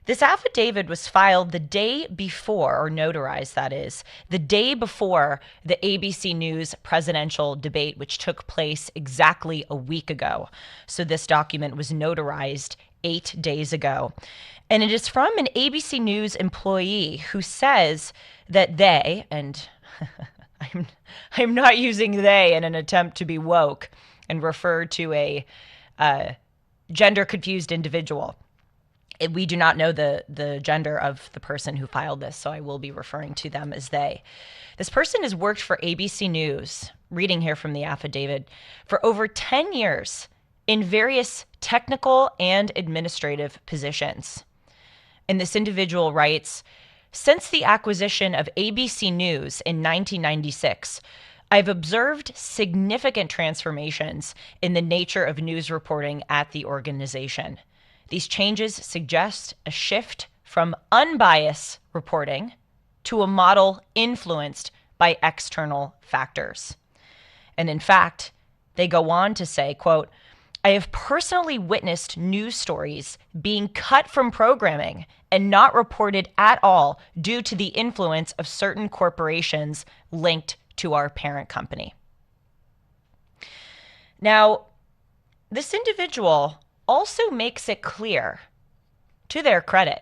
This affidavit was filed the day before, or notarized, that is, the day before the ABC News presidential debate, which took place exactly a week ago. So this document was notarized 8 days ago. And it is from an ABC News employee who says that they, and I'm not using they in an attempt to be woke and refer to a gender confused individual. We do not know the gender of the person who filed this, so I will be referring to them as they. This person has worked for ABC News, reading here from the affidavit, for over 10 years in various technical and administrative positions. And this individual writes, since the acquisition of ABC News in 1996, I've observed significant transformations in the nature of news reporting at the organization. These changes suggest a shift from unbiased reporting to a model influenced by external factors. And in fact, they go on to say, quote, I have personally witnessed news stories being cut from programming and not reported at all due to the influence of certain corporations linked to our parent company. Now, this individual also makes it clear, to their credit,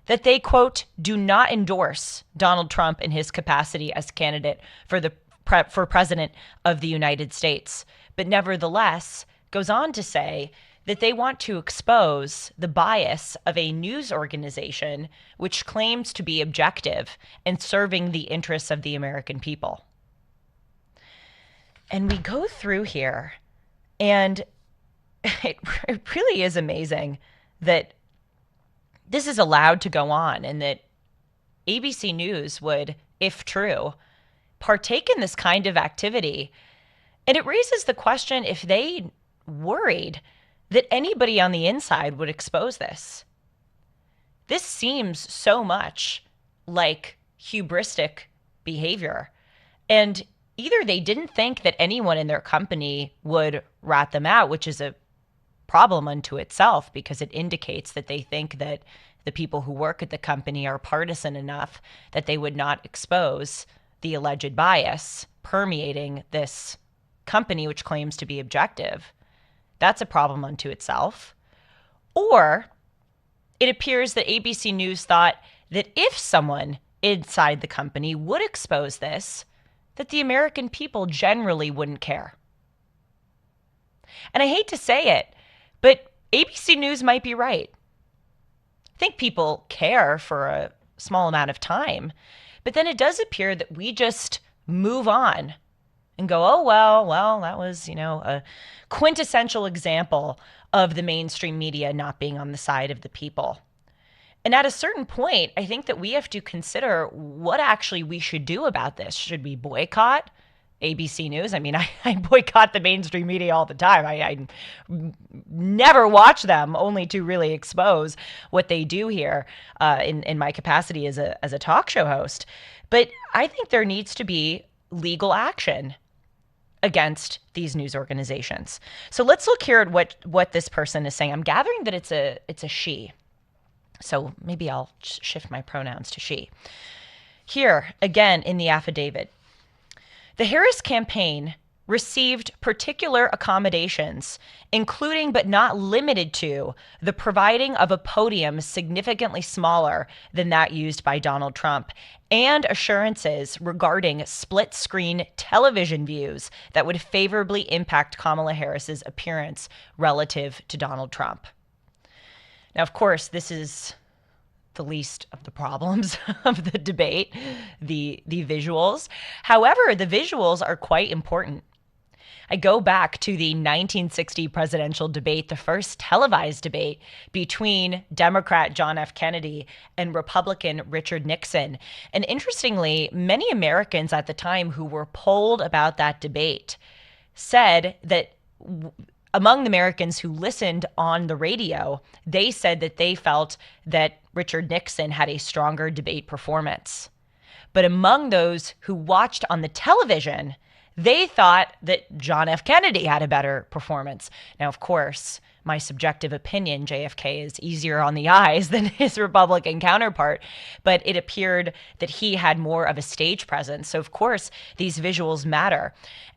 that they, quote, do not endorse Donald Trump in his capacity as candidate for president of the United States, but nevertheless goes on to say that they want to expose the bias of a news organization which claims to be objective and serving the interests of the American people. And we go through here, and it really is amazing that this is allowed to go on and that ABC News would, if true, partake in this kind of activity. And it raises the question if they worried that anybody on the inside would expose this. This seems so much like hubristic behavior. And either they didn't think that anyone in their company would rat them out, which is a problem unto itself because it indicates that they think that the people who work at the company are partisan enough that they would not expose the alleged bias permeating this company, which claims to be objective. That's a problem unto itself. Or it appears that ABC News thought that if someone inside the company would expose this, that the American people generally wouldn't care. And I hate to say it, but ABC News might be right. I think people care for a small amount of time, but then it does appear that we just move on and go, oh, well, that was, a quintessential example of the mainstream media not being on the side of the people. And at a certain point, I think that we have to consider what actually we should do about this. Should we boycott ABC News? I mean, I boycott the mainstream media all the time. I never watch them, only to really expose what they do here in my capacity as a talk show host. But I think there needs to be legal action against these news organizations. So let's look here at what this person is saying. I'm gathering that it's a she. So maybe I'll shift my pronouns to she. Here, again, in the affidavit, the Harris campaign received particular accommodations, including but not limited to the providing of a podium significantly smaller than that used by Donald Trump, and assurances regarding split-screen television views that would favorably impact Kamala Harris's appearance relative to Donald Trump. Now, of course, this is the least of the problems of the debate, the visuals. However, the visuals are quite important. I go back to the 1960 presidential debate, the first televised debate between Democrat John F. Kennedy and Republican Richard Nixon. And interestingly, many Americans at the time who were polled about that debate said that among the Americans who listened on the radio, they said that they felt that Richard Nixon had a stronger debate performance. But among those who watched on the television, they thought that John F. Kennedy had a better performance. Now, of course, my subjective opinion, JFK is easier on the eyes than his Republican counterpart, but it appeared that he had more of a stage presence. So, of course, these visuals matter.